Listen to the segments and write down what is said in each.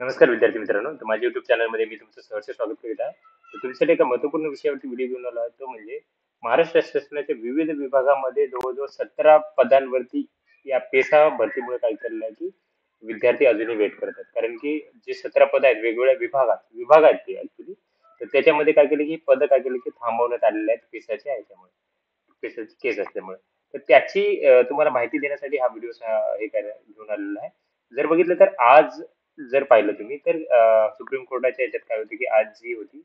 नमस्कार विद्यार्थी मित्रांनो, तर माझ्या YouTube चॅनलमध्ये मी तुमचं सहर्ष स्वागत करीत आहे. तर तुमच्यासाठी एका महत्त्वपूर्ण विषयावरती व्हिडिओ घेऊन आलो आहे, तो म्हणजे महाराष्ट्र शासनाच्या विविध विभागामध्ये जवळजवळ 17 पदांवरती या पेसा भरतीमुळे काय चाललं आहे की विद्यार्थी अजूनही वेट करतात. कारण की जे 17 पद आहेत वेगवेगळ्या विभाग आहेत ते ऍक्च्युली. तर त्याच्यामध्ये काय केलं की पद काय केलं की थांबवण्यात आलेले आहेत पेसाच्या ह्याच्यामुळे, पेसाची केस असल्यामुळे. तर त्याची तुम्हाला माहिती देण्यासाठी हा व्हिडिओ घेऊन आलेला आहे. जर बघितलं तर आज जर पाहिलं तुम्ही तर सुप्रीम कोर्टाच्या याच्यात काय होतं की आज जी होती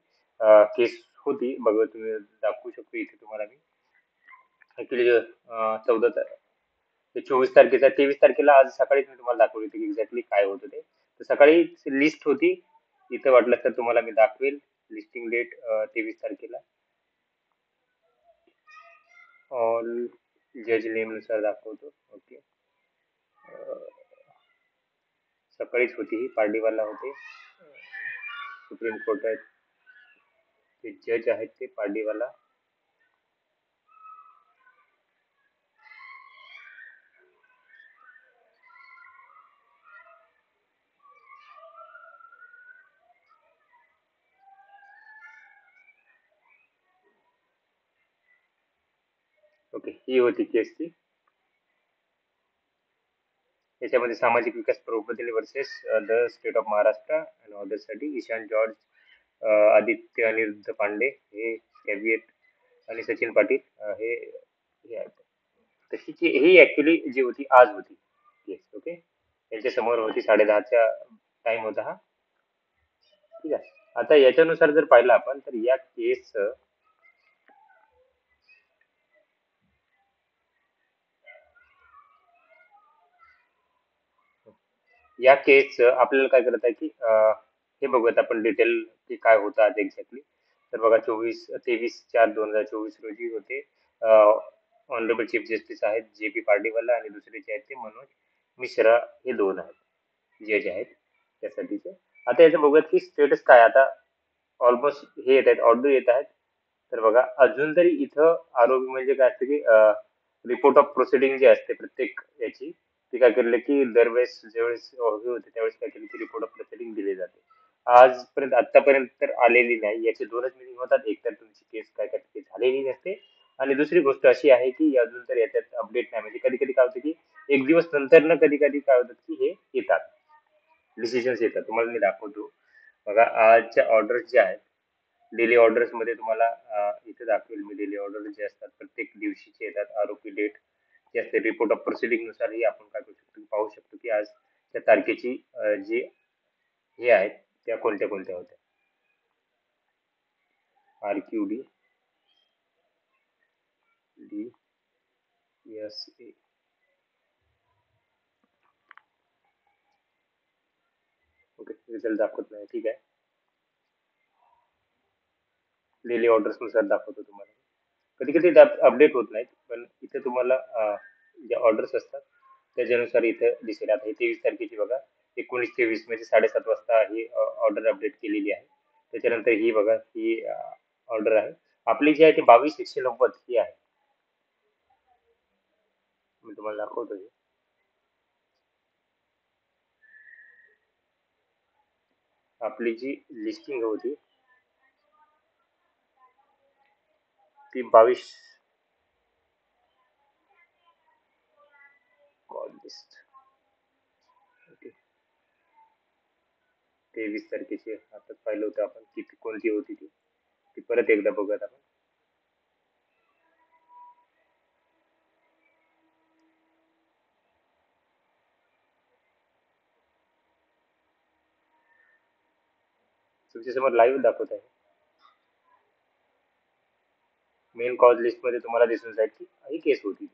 केस होती बघा तुम्ही दाखवू शकतो इथे तुम्हाला मी ऍक्च्युली 14 ते 24 तारखेचा 23 तारखेला आज सकाळीच मी तुम्हाला दाखवली होती की एक्झॅक्टली काय होतं ते. तर सकाळी लिस्ट होती, इथं वाटलं तर तुम्हाला मी दाखवेल लिस्टिंग डेट 23 तारखेला ऑल जज नेम नुसार दाखवतो. ओके, सकाळीच होती ही पार्टीवाला होते सुप्रीम कोर्टात जे जज आहेत ते पार्टीवाला. ओके, ही होती केस ती. याच्यामध्ये Samajik Vikas Prabodhini versus the state of Maharashtra आणि ऑर्डरसाठी ईशान जॉर्ज, आदित्य अनिरुद्ध पांडे हे कॅबिनेट आणि सचिन पाटील हे आहेत. तशी ही ऍक्च्युली जी होती आज होती केस. ओके, त्यांच्या समोर होती 10:30चा टाइम होता हा. ठीक आहे. आता याच्यानुसार जर पाहिलं आपण तर या केस आपल्याला काय करत आहे की हे बघूयात आपण डिटेल की काय होतं आज एक्झॅक्टली. तर बघा 23/4/2024 रोजी होते. ऑनरेबल चीफ जस्टिस आहेत JP पार्डीवाला आणि दुसरे जे आहेत ते मनोज मिश्रा, हे दोन आहेत जज आहेत त्यासाठीचे. आता याचं बघूयात की स्टेटस काय आता. ऑलमोस्ट हे येत आहेत, ऑर्डर येत आहेत. तर बघा अजून तरी इथं आरोपी म्हणजे काय असतं की रिपोर्ट ऑफ प्रोसिडिंग जे असते प्रत्येक याची, ती काय केलं की दरवेळेस ज्यावेळेस हे होते त्यावेळेस काय केलं की रिपोर्ट ऑफ प्रोसिडिंग दिले जाते. आजपर्यंत आतापर्यंत तर आलेली नाही. याचे दोनच मिटिंग होतात, एक तर तुमची केस काय काय ते झालेली नसते आणि दुसरी गोष्ट अशी आहे की अजून तर याच्यात अपडेट नाही. म्हणजे कधी कधी काय होतं की एक दिवस नंतर ना कधी कधी काय होतं की हे येतात, डिसिजन्स येतात. तुम्हाला मी दाखवतो बघा आजच्या ऑर्डर्स ज्या आहेत डेली ऑर्डर्स मध्ये तुम्हाला इथे दाखवेल मी. डेली ऑर्डर जे असतात प्रत्येक दिवशीचे येतात, आरोपी डेट जे असते रिपोर्ट ऑफ प्रोसिडिंग नुसारही आपण काय करू शकतो पाहू शकतो की आज त्या तारखेची जी हे आहेत त्या कोणत्या कोणत्या होत्या. RQD DSA. ओके, रिझल्ट दाखवत नाही, ठीक आहे. डेली ऑर्डर्स नुसार दाखवतो तुम्हाला. कधी कधी अपडेट होत नाहीत पण इथे तुम्हाला ज्या ऑर्डर्स असतात त्याच्यानुसार इथे दिसेल. आता ही 23 तारखेची बघा, 19/23 म्हणजे 7:30 वाजता ही ऑर्डर अपडेट केलेली आहे. त्याच्यानंतर ही बघा ही ऑर्डर आहे आपली जी आहे ती 22/190 ही आहे. मी तुम्हाला दाखवतो हे. आपली जी लिस्टिंग होती ती 22 कॉल लिस्ट. ओके, 23 तारखेची आताच पाहिलं होतं आपण किती कोणती होती ती. ती परत एकदा बघूयात आपण. तुमच्यासमोर लाईव्ह दाखवत आहे. मेन कॉज लिस्ट मध्ये तुम्हाला दिसून जाईल की ही केस होती,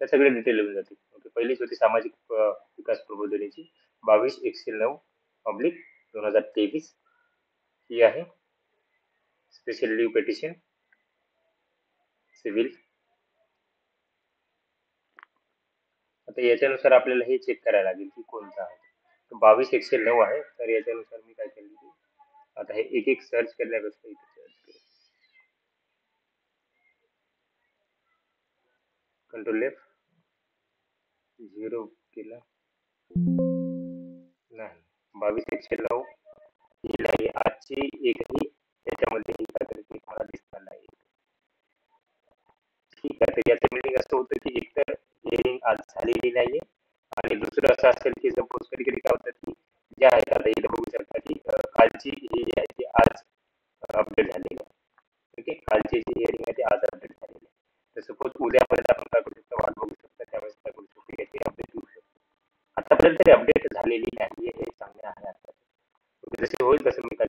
त्या सगळे डिटेल येऊन जातील. ओके, पहिलीच होती सामाजिक विकास प्रबोधिनीची 22/109/2023. ही आहे स्पेशल लीव पिटिशन सिव्हिल. आता याच्यानुसार आपल्याला हे चेक करायला लागेल की कोणता आहे. तर 22/109 आहे. तर याच्यानुसार मी काय केलं की आता हे एक एक सर्च करण्यापेक्षा इथे सर्च केलं, कंट्रोल F 0 केला नाही, 22/109 ही नाही आजची एकही त्याच्यामध्ये ही काहीतरी मला दिसणार नाही. ठीक आहे, तर याचं मीनिंग असं होतं की एकतर हिअरिंग आज झालेली नाहीये आणि दुसरं असं असेल की सपोज कधी कधी काय होतं की जे आहेत आता इथं बघू शकता की कालची ही आहे ती आज अपडेट झालेली आहे. ठीक आहे, कालची जी हिअरिंग आहे ती आज अपडेट झालेली आहे. तर सपोज उद्यापर्यंत आपण काय करू शकतो, वाट बघू शकतो, त्यावेळेस काय करू शकतो, याची अपडेट घेऊ शकतो. आतापर्यंत तरी अपडेट झालेली नाहीये हे चांगले आहे आता. जसे होईल तसं मी काय